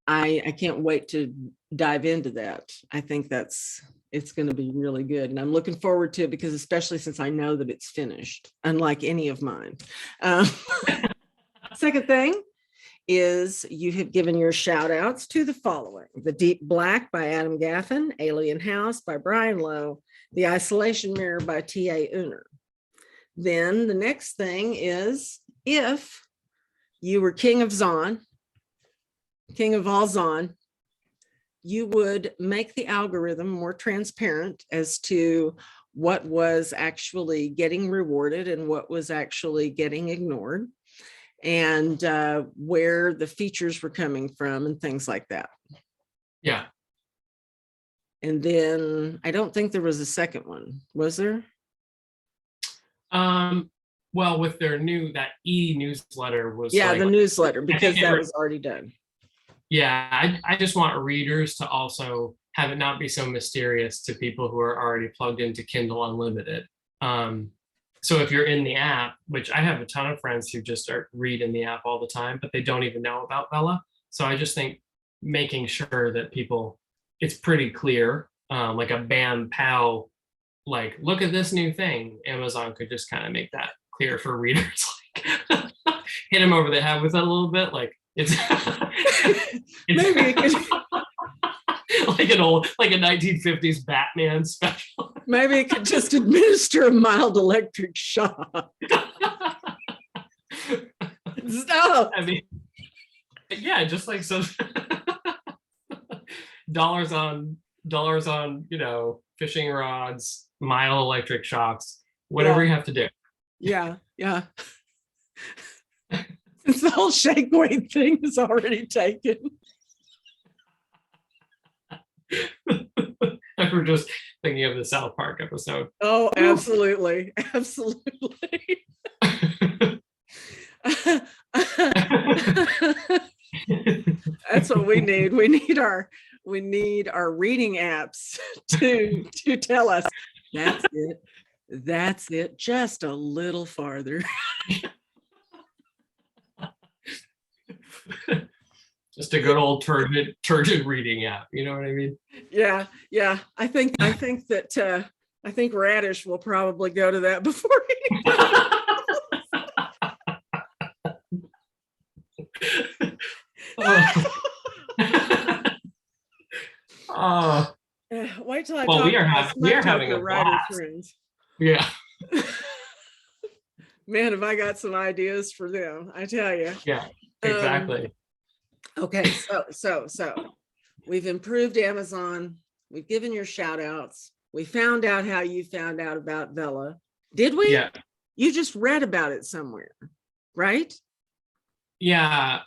I can't wait to dive into that. I think that's It's going to be really good. And I'm looking forward to it because especially since I know that it's finished, unlike any of mine. Um, second thing is you have given your shout outs to the following: The Deep Black by Adam Gaffen, Alien House by Brian Lowe, The Isolation Mirror by T.A. Uner. Then the next thing is, if you were king of Zon, king of all Zon, you would make the algorithm more transparent as to what was actually getting rewarded and what was actually getting ignored, and where the features were coming from and things like that. Yeah. And then I don't think there was a second one, was there? Well, with their that e-newsletter was the like, newsletter, because that was already done. Yeah, I just want readers to also have it not be so mysterious to people who are already plugged into Kindle Unlimited. So if you're in the app, which I have a ton of friends who just read in the app all the time, but they don't even know about Vella. So I just think making sure that it's pretty clear, like a bam pow, like, look at this new thing. Amazon could just kind of make that clear for readers, like hit them over the head with it a little bit, like it's Maybe it could, like a 1950s Batman special. maybe it could just administer a mild electric shock. Stop. I mean, yeah, just like some dollars on fishing rods, mild electric shocks, whatever you have to do. Yeah. Since the whole shake weight thing is already taken. We're just thinking of the South Park episode. Oh, absolutely. Absolutely. That's what we need. We need our reading apps to tell us that's it, just a little farther. Just a good old turgid reading app, you know what I mean? Yeah. I think Radish will probably go to that before he wait till I well, talk we are to having a writer blast. friends. Yeah. Man, have I got some ideas for them, I tell you. Yeah, exactly. Okay, so we've improved Amazon. We've given your shout outs. We found out how you found out about Vella. Did we? Yeah. You just read about it somewhere, right? Yeah.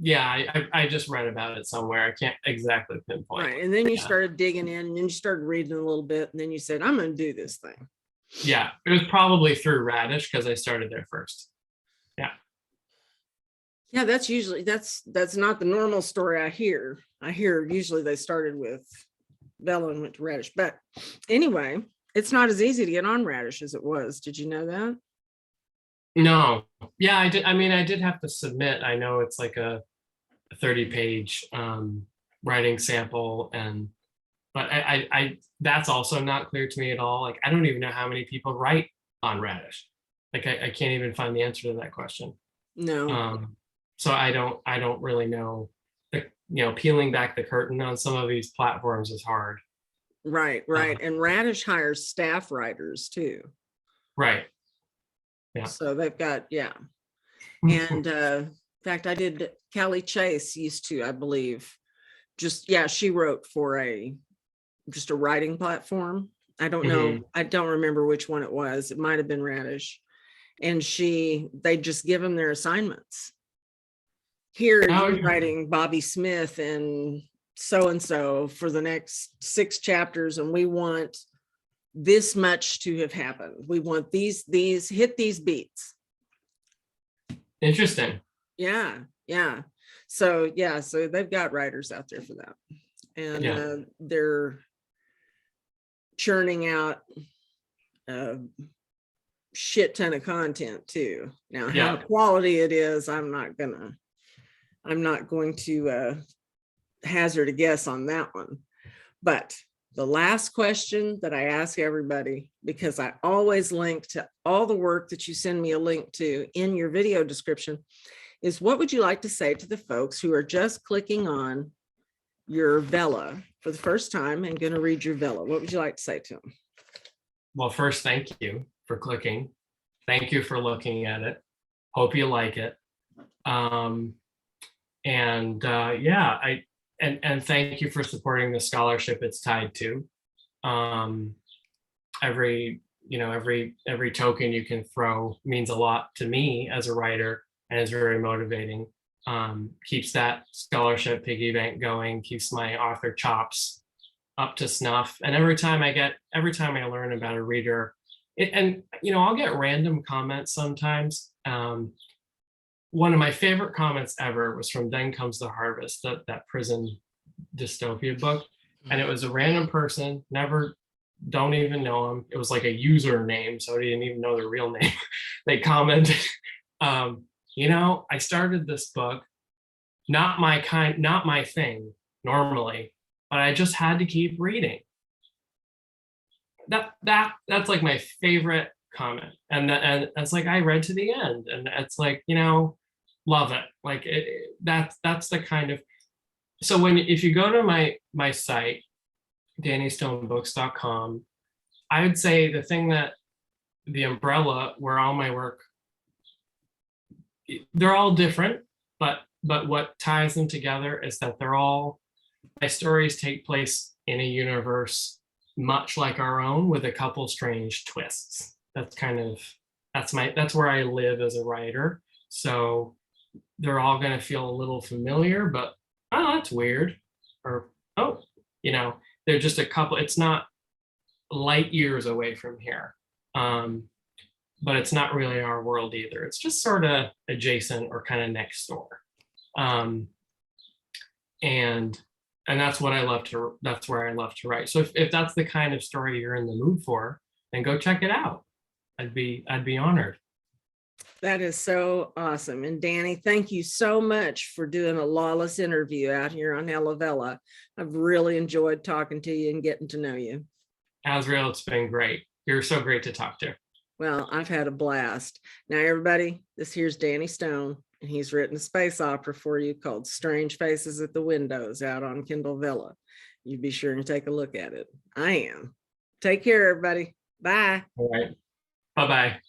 I just read about it somewhere. I can't exactly pinpoint. Right. And then you started digging in, and then you started reading a little bit, and then you said, I'm going to do this thing. Yeah, it was probably through Radish because I started there first. Yeah, that's not the normal story I hear. I hear usually they started with Vella and went to Radish. But anyway, it's not as easy to get on Radish as it was. Did you know that? No. Yeah, I did. I mean, I did have to submit. I know it's like a 30-page writing sample, but I that's also not clear to me at all. Like, I don't even know how many people write on Radish. Like, I can't even find the answer to that question. No. So I don't really know. Peeling back the curtain on some of these platforms is hard. Right. And Radish hires staff writers too. Right. Yeah. So they've got, And in fact, Callie Chase used to, I believe, she wrote for just a writing platform. I don't know. I don't remember which one it was. It might have been Radish. And they just give them their assignments. Here, you're writing Bobby Smith and so for the next 6 chapters, and we want this much to have happened. We want these hit these beats. Interesting. Yeah. So they've got writers out there for that, and they're churning out a shit ton of content too. Now, how quality it is, I'm not going to hazard a guess on that one, but The last question that I ask everybody, because I always link to all the work that you send me a link to in your video description, is what would you like to say to the folks who are just clicking on your Vella for the first time and going to read your Vella? What would you like to say to them? Well, first, thank you for clicking. Thank you for looking at it. Hope you like it. Yeah, and thank you for supporting the scholarship it's tied to. Every token you can throw means a lot to me as a writer and is very motivating. Keeps that scholarship piggy bank going, keeps my author chops up to snuff. And every time I learn about a reader, I'll get random comments sometimes. One of my favorite comments ever was from Then Comes the Harvest, that prison dystopia book. And it was a random person, don't even know him. It was like a username, so I didn't even know their real name. They commented, I started this book, not my thing normally, but I just had to keep reading. That's like my favorite comment. And it's like, I read to the end, and it's like, love it. Like that's the kind of, so if you go to my site, DannyStoneBooks.com, I would say the thing that the umbrella where all my work, they're all different, but what ties them together is that my stories take place in a universe much like our own, with a couple strange twists. That's where I live as a writer. So they're all going to feel a little familiar, but oh, that's weird. Or, oh, they're just a couple, it's not light years away from here. But it's not really our world either. It's just sort of adjacent or kind of next door. And that's where I love to write. So if that's the kind of story you're in the mood for, then go check it out. I'd be honored. That is so awesome. And Danny, thank you so much for doing a lawless interview out here on Hella Vella. I've really enjoyed talking to you and getting to know you. Azrael, it's been great. You're so great to talk to. Well, I've had a blast. Now, everybody, this here's Danny Stone, and he's written a space opera for you called Strange Faces at the Windows out on Kindle Vella. You be sure and take a look at it. I am. Take care, everybody. Bye. All right. Bye-bye.